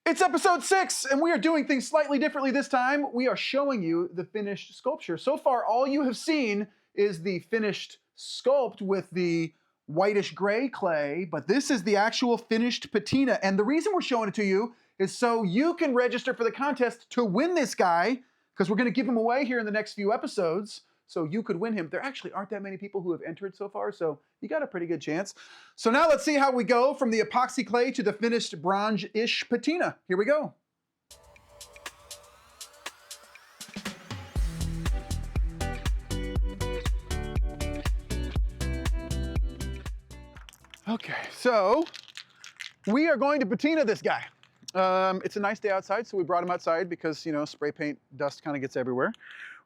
It's episode 6, and we are doing things slightly differently this time. We are showing you the finished sculpture. So far, all you have seen is the finished sculpt with the whitish gray clay, but this is the actual finished patina. And the reason we're showing it to you is so you can register for the contest to win this guy, because we're going to give him away here in the next few episodes. So you could win him. There actually aren't that many people who have entered so far, so you got a pretty good chance. So now let's see how we go from the epoxy clay to the finished bronze-ish patina. Here we go. Okay, so we are going to patina this guy. It's a nice day outside, so we brought him outside because, you know, spray paint dust kind of gets everywhere.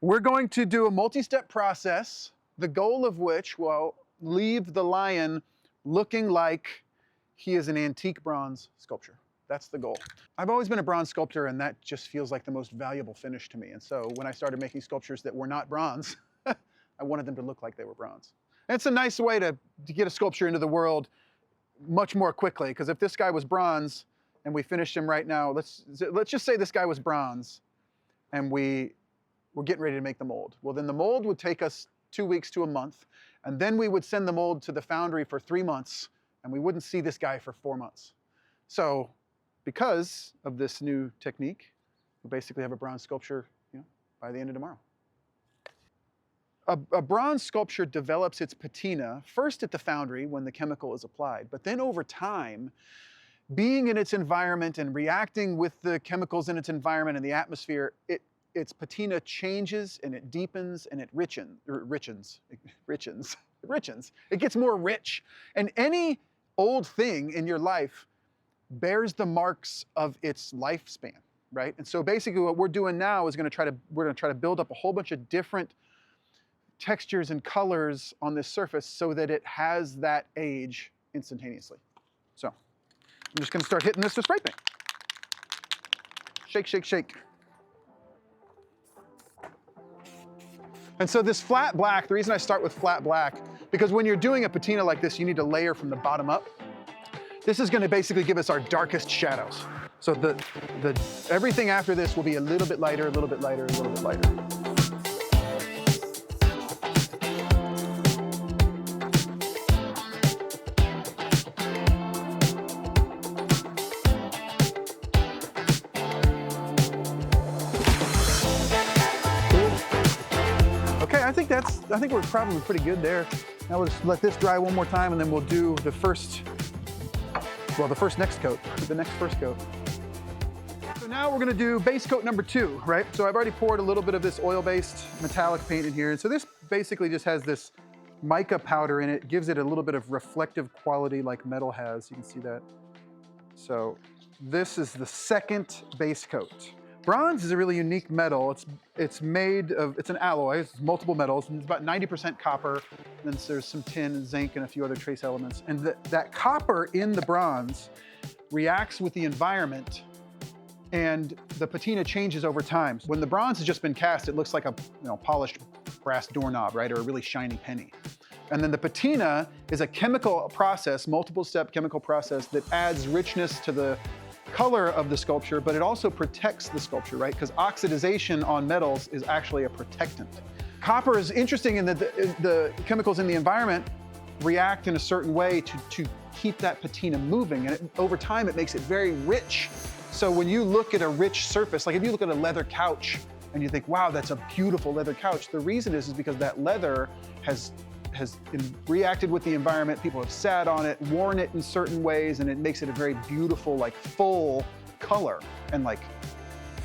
We're going to do a multi-step process, the goal of which will leave the lion looking like he is an antique bronze sculpture. That's the goal. I've always been a bronze sculptor, and that just feels like the most valuable finish to me. And so when I started making sculptures that were not bronze, I wanted them to look like they were bronze. And it's a nice way to get a sculpture into the world much more quickly, because if this guy was bronze and we finished him right now, let's just say this guy was bronze and we're getting ready to make the mold. Well, then the mold would take us 2 weeks to a month, and then we would send the mold to the foundry for 3 months, and we wouldn't see this guy for 4 months. So because of this new technique, we basically have a bronze sculpture, you know, by the end of tomorrow. A bronze sculpture develops its patina first at the foundry when the chemical is applied, but then over time, being in its environment and reacting with the chemicals in its environment and the atmosphere, its patina changes and it deepens and it richens. It gets more rich. And any old thing in your life bears the marks of its lifespan, right? And so basically what we're doing now is we're gonna try to build up a whole bunch of different textures and colors on this surface so that it has that age instantaneously. So I'm just gonna start hitting this with spray paint. Shake, shake, shake. And so this flat black, the reason I start with flat black, because when you're doing a patina like this, you need to layer from the bottom up. This is gonna basically give us our darkest shadows. So everything after this will be a little bit lighter, a little bit lighter, a little bit lighter. I think we're probably pretty good there. Now we'll just let this dry one more time, and then we'll do the first next coat. So now we're gonna do base coat number 2, right? So I've already poured a little bit of this oil-based metallic paint in here. And so this basically just has this mica powder in it, gives it a little bit of reflective quality like metal has. You can see that. So this is the second base coat. Bronze is a really unique metal. It's an alloy, it's multiple metals, and it's about 90% copper, and then there's some tin and zinc and a few other trace elements. And that copper in the bronze reacts with the environment, and the patina changes over time. When the bronze has just been cast, it looks like a polished brass doorknob, right, or a really shiny penny. And then the patina is a chemical process, multiple step chemical process that adds richness to the color of the sculpture, but it also protects the sculpture, right? Because oxidization on metals is actually a protectant. Copper is interesting in that the chemicals in the environment react in a certain way to keep that patina moving, and over time it makes it very rich. So when you look at a rich surface, like if you look at a leather couch and you think, wow, that's a beautiful leather couch, the reason is because that leather has reacted with the environment. People have sat on it, worn it in certain ways, and it makes it a very beautiful, like full color and like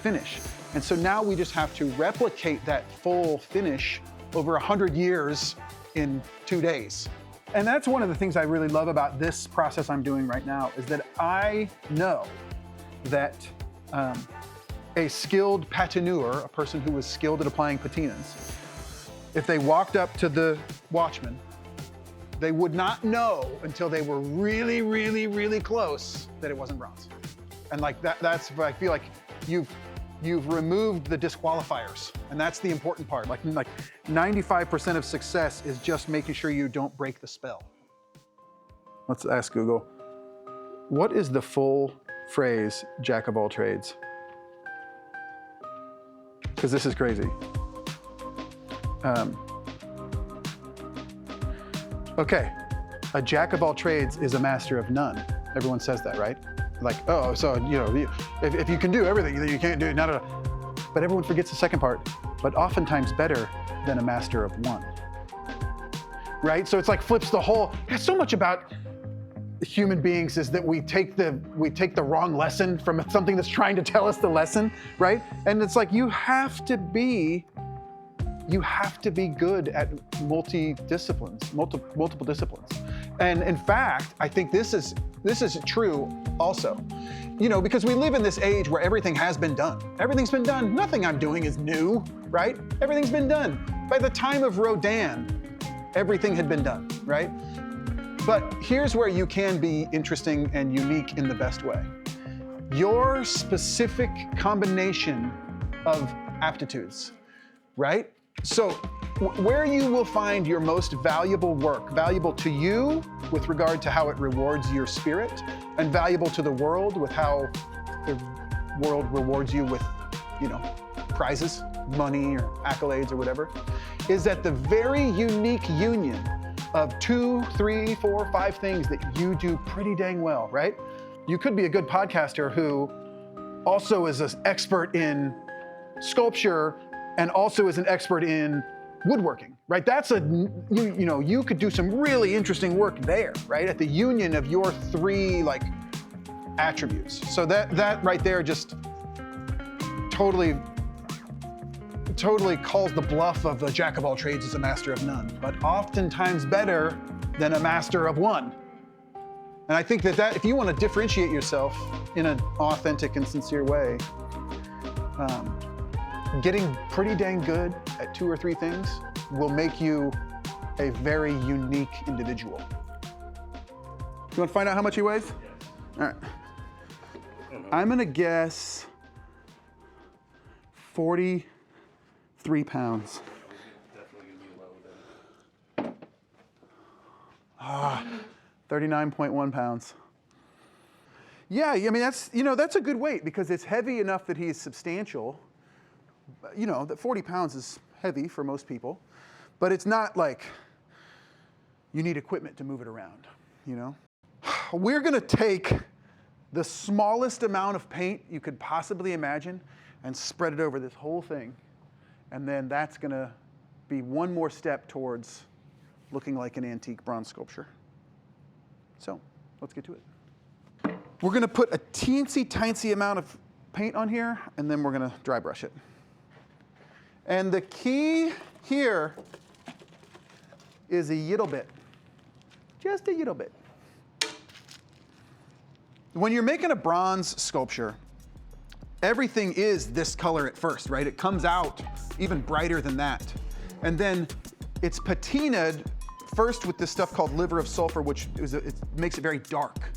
finish. And so now we just have to replicate that full finish over 100 years in 2 days. And that's one of the things I really love about this process I'm doing right now, is that I know that a skilled patineur, a person who was skilled at applying patinas, if they walked up to the watchman, they would not know until they were really, really, really close that it wasn't bronze. And like that's I feel like you've removed the disqualifiers, and that's the important part. Like 95% of success is just making sure you don't break the spell. Let's ask Google, what is the full phrase, jack of all trades. Because this is crazy. Okay, a jack of all trades is a master of none. Everyone says that, right? Like, oh, so, you know, if you can do everything, then you can't do it. No. But everyone forgets the second part. But oftentimes better than a master of one. Right? So it's like flips the whole, so much about human beings is that we take the wrong lesson from something that's trying to tell us the lesson, right? And it's like you have to be good at multiple disciplines. And in fact, I think this is true also. You know, because we live in this age where everything has been done. Everything's been done. Nothing I'm doing is new, right? Everything's been done. By the time of Rodin, everything had been done, right? But here's where you can be interesting and unique in the best way. Your specific combination of aptitudes, right? So where you will find your most valuable work, valuable to you with regard to how it rewards your spirit, and valuable to the world with how the world rewards you with, you know, prizes, money or accolades or whatever, is at the very unique union of 2, 3, 4, 5 things that you do pretty dang well, right? You could be a good podcaster who also is an expert in sculpture and also is an expert in woodworking, right? That's you could do some really interesting work there, right? At the union of your 3 like attributes. So that right there just totally calls the bluff of the jack of all trades is a master of none, but oftentimes better than a master of one. And I think that if you want to differentiate yourself in an authentic and sincere way, getting pretty dang good at 2 or 3 things will make you a very unique individual. You want to find out how much he weighs? Yes. All right. I'm going to guess 43 pounds. 39.1 pounds. Yeah, I mean, that's a good weight because it's heavy enough that he's substantial. You know, that 40 pounds is heavy for most people, but it's not like you need equipment to move it around, you know? We're gonna take the smallest amount of paint you could possibly imagine and spread it over this whole thing. And then that's gonna be one more step towards looking like an antique bronze sculpture. So, let's get to it. We're gonna put a teensy-tiny amount of paint on here, and then we're gonna dry brush it. And the key here is a little bit, just a little bit. When you're making a bronze sculpture, everything is this color at first, right? It comes out even brighter than that. And then it's patinaed first with this stuff called liver of sulfur, which it makes it very dark.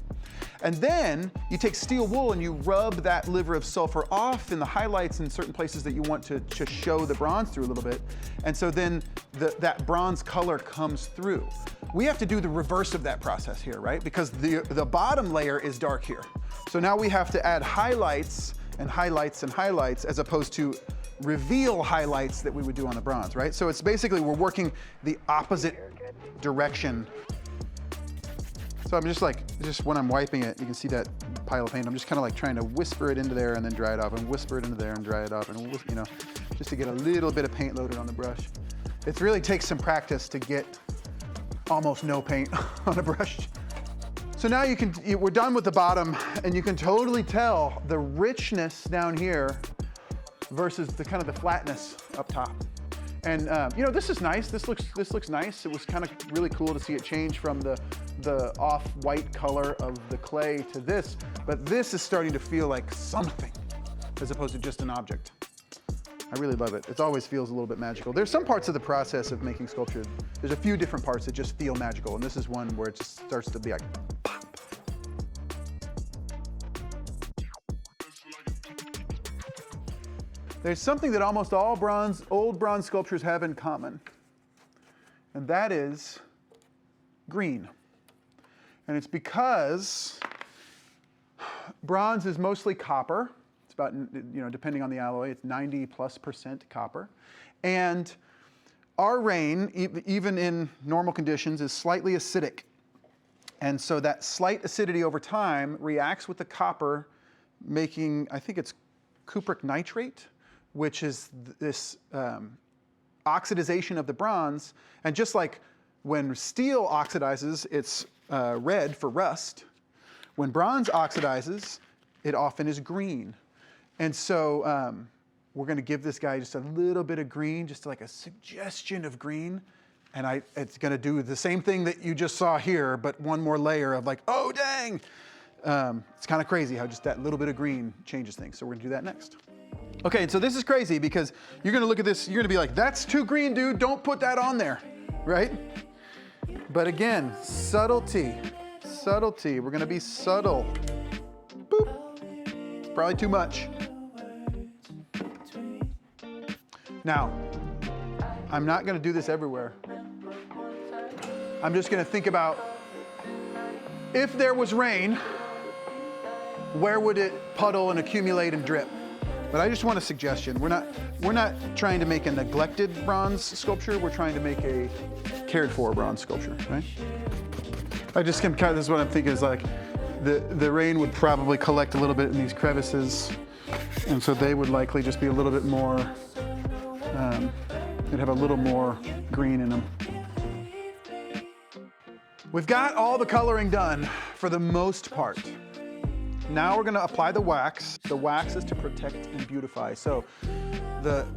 And then you take steel wool and you rub that liver of sulfur off in the highlights in certain places that you want to show the bronze through a little bit. And so then that bronze color comes through. We have to do the reverse of that process here, right? Because the bottom layer is dark here. So now we have to add highlights and highlights and highlights as opposed to reveal highlights that we would do on the bronze, right? So it's basically we're working the opposite direction. So I'm just when I'm wiping it, you can see that pile of paint. I'm just kind of like trying to whisper it into there and then dry it off, and whisper it into there and dry it off, and you know, just to get a little bit of paint loaded on the brush. It really takes some practice to get almost no paint on a brush. So now we're done with the bottom, and you can totally tell the richness down here versus the kind of the flatness up top. And you know, this is nice. This looks nice. It was kind of really cool to see it change from the off-white color of the clay to this, but this is starting to feel like something as opposed to just an object. I really love it. It always feels a little bit magical. There's some parts of the process of making sculpture, there's a few different parts that just feel magical, and this is one where it just starts to be like, pop. There's something that almost all old bronze sculptures have in common, and that is green. And it's because Bronze is mostly copper. It's about, you know, depending on the alloy, it's 90+% copper. And our rain, even in normal conditions, is slightly acidic. And so that slight acidity over time reacts with the copper, making, I think it's cupric nitrate, which is this oxidization of the bronze. And just like when steel oxidizes, it's red for rust. When bronze oxidizes, it often is green. And so we're going to give this guy just a little bit of green, just like a suggestion of green. And it's going to do the same thing that you just saw here, but one more layer of like, oh, dang. It's kind of crazy how just that little bit of green changes things. So we're going to do that next. Okay, and so this is crazy because you're going to look at this, you're going to be like, that's too green, dude. Don't put that on there, right? But again, subtlety. Subtlety. We're going to be subtle. Boop. It's probably too much. Now, I'm not going to do this everywhere. I'm just going to think about if there was rain, where would it puddle and accumulate and drip? But I just want a suggestion. We're not trying to make a neglected bronze sculpture. We're trying to make a cared for bronze sculpture, right? I just can kind of, this is what I'm thinking is like the rain would probably collect a little bit in these crevices, and so they would likely just be a little bit more. They'd have a little more green in them. We've got all the coloring done for the most part. Now we're going to apply the wax. The wax is to protect and beautify. So the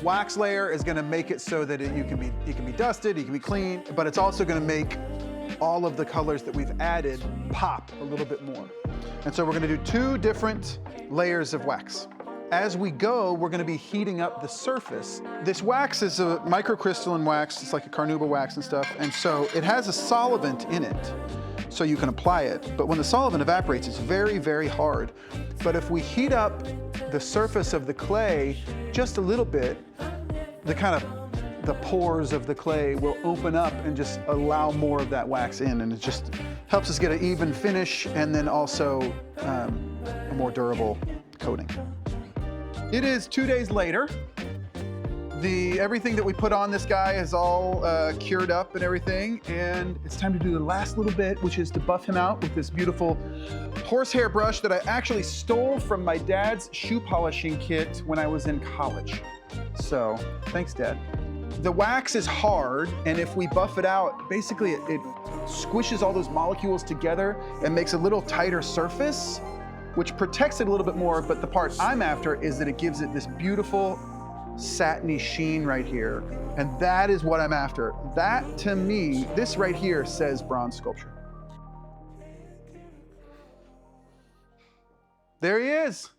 wax layer is going to make it so that it can be dusted, it can be clean, but it's also going to make all of the colors that we've added pop a little bit more. And so we're going to do 2 different layers of wax. As we go, we're going to be heating up the surface. This wax is a microcrystalline wax. It's like a carnauba wax and stuff. And so it has a solvent in it, so you can apply it. But when the solvent evaporates, it's very, very hard. But if we heat up the surface of the clay just a little bit, the pores of the clay will open up and just allow more of that wax in. And it just helps us get an even finish and then also a more durable coating. It is 2 days later. Everything that we put on this guy is all cured up and everything, and it's time to do the last little bit, which is to buff him out with this beautiful horsehair brush that I actually stole from my dad's shoe polishing kit when I was in college. So, thanks, Dad. The wax is hard, and if we buff it out, basically it squishes all those molecules together and makes a little tighter surface, which protects it a little bit more, but the part I'm after is that it gives it this beautiful satiny sheen right here, and that is what I'm after. That, to me, this right here says bronze sculpture. There he is.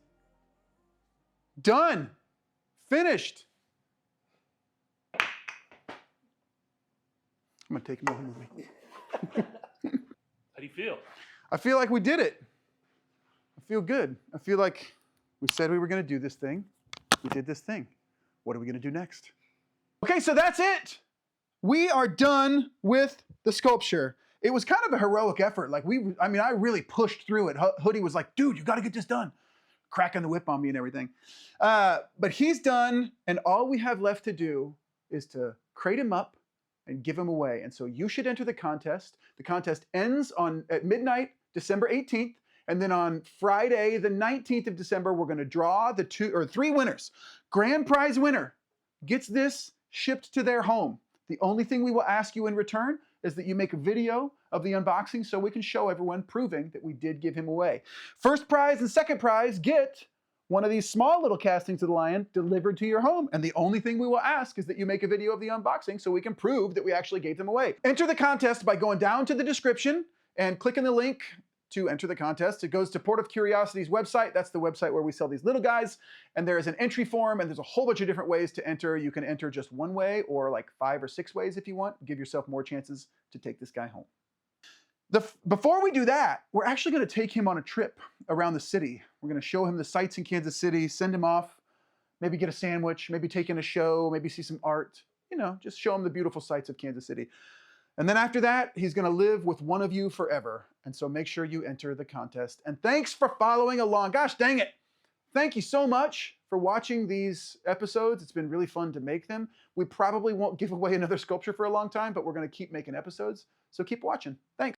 Done. Finished. I'm gonna take him over with me. How do you feel? I feel like we did it. I feel good. I feel like we said we were going to do this thing. We did this thing. What are we going to do next? Okay, so that's it. We are done with the sculpture. It was kind of a heroic effort. Like I really pushed through it. Hoodie was like, dude, you got to get this done. Cracking the whip on me and everything. But he's done, and all we have left to do is to crate him up and give him away. And so you should enter the contest. The contest ends at midnight, December 18th. And then on Friday, the 19th of December, we're going to draw the 2 or 3 winners. Grand prize winner gets this shipped to their home. The only thing we will ask you in return is that you make a video of the unboxing so we can show everyone proving that we did give him away. First prize and second prize get one of these small little castings of the lion delivered to your home. And the only thing we will ask is that you make a video of the unboxing so we can prove that we actually gave them away. Enter the contest by going down to the description and clicking the link to enter the contest. It goes to Port of Curiosity's website. That's the website where we sell these little guys. And there is an entry form, and there's a whole bunch of different ways to enter. You can enter just one way or like 5 or 6 ways if you want. Give yourself more chances to take this guy home. Before we do that, we're actually going to take him on a trip around the city. We're going to show him the sights in Kansas City, send him off, maybe get a sandwich, maybe take in a show, maybe see some art, you know, just show him the beautiful sights of Kansas City. And then after that, he's going to live with one of you forever. And so make sure you enter the contest. And thanks for following along. Gosh dang it. Thank you so much for watching these episodes. It's been really fun to make them. We probably won't give away another sculpture for a long time, but we're going to keep making episodes. So keep watching. Thanks.